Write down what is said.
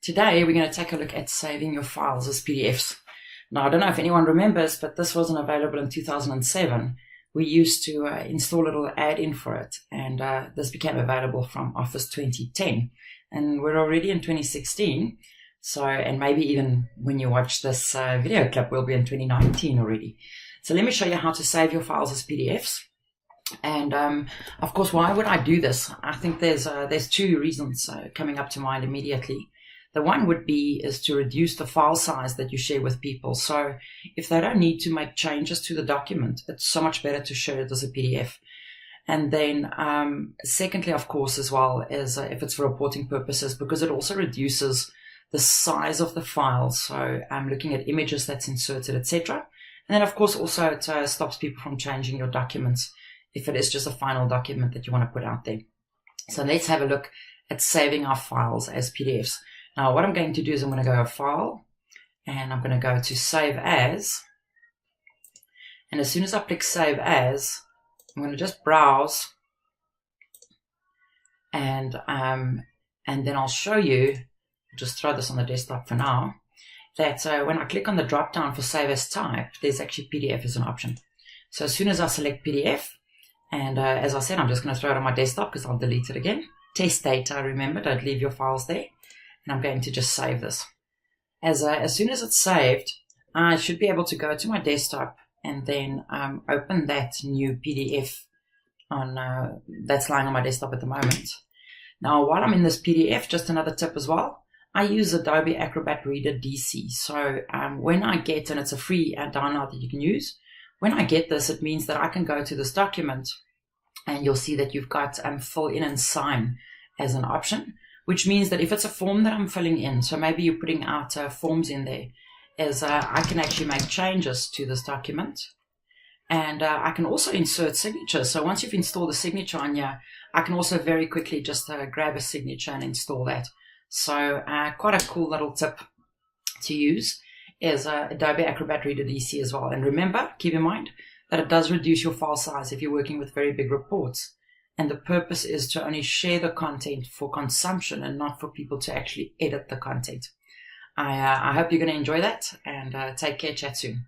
Today, we're going to take a look at saving your files as PDFs. Now, I don't know if anyone remembers, but this wasn't available in 2007. We used to install a little add-in for it, and this became available from Office 2010. And we're already in 2016, so, and maybe even when you watch this video clip, we'll be in 2019 already. So let me show you how to save your files as PDFs. And of course, why would I do this? I think there's two reasons coming up to mind immediately. The one would be is to reduce the file size that you share with people. So if they don't need to make changes to the document, it's so much better to share it as a PDF. And then secondly, of course, as well, is if it's for reporting purposes, because it also reduces the size of the file. So I'm looking at images that's inserted, etc. And then, of course, also it stops people from changing your documents if it is just a final document that you want to put out there. So let's have a look at saving our files as PDFs. Now, what I'm going to do is I'm going to go to File, and I'm going to go to Save As. And as soon as I click Save As, I'm going to just browse, and then I'll show you, just throw this on the desktop for now, that when I click on the drop down for Save As Type, there's actually PDF as an option. So as soon as I select PDF, and as I said, I'm just going to throw it on my desktop because I'll delete it again. Test data, remember, don't leave your files there. And I'm going to just save this. As soon as it's saved, I should be able to go to my desktop and then open that new PDF on that's lying on my desktop at the moment. Now, while I'm in this PDF, just another tip as well, I use Adobe Acrobat Reader DC. So when I get, and it's a free download that you can use, when I get this, it means that I can go to this document and you'll see that you've got fill in and sign as an option, which means that if it's a form that I'm filling in, so maybe you're putting out forms in there, I can actually make changes to this document. And I can also insert signatures. So once you've installed a signature on here, I can also very quickly just grab a signature and install that. So quite a cool little tip to use is Adobe Acrobat Reader DC as well. And remember, keep in mind that it does reduce your file size if you're working with very big reports. And the purpose is to only share the content for consumption and not for people to actually edit the content. I hope you're going to enjoy that, and take care. Chat soon.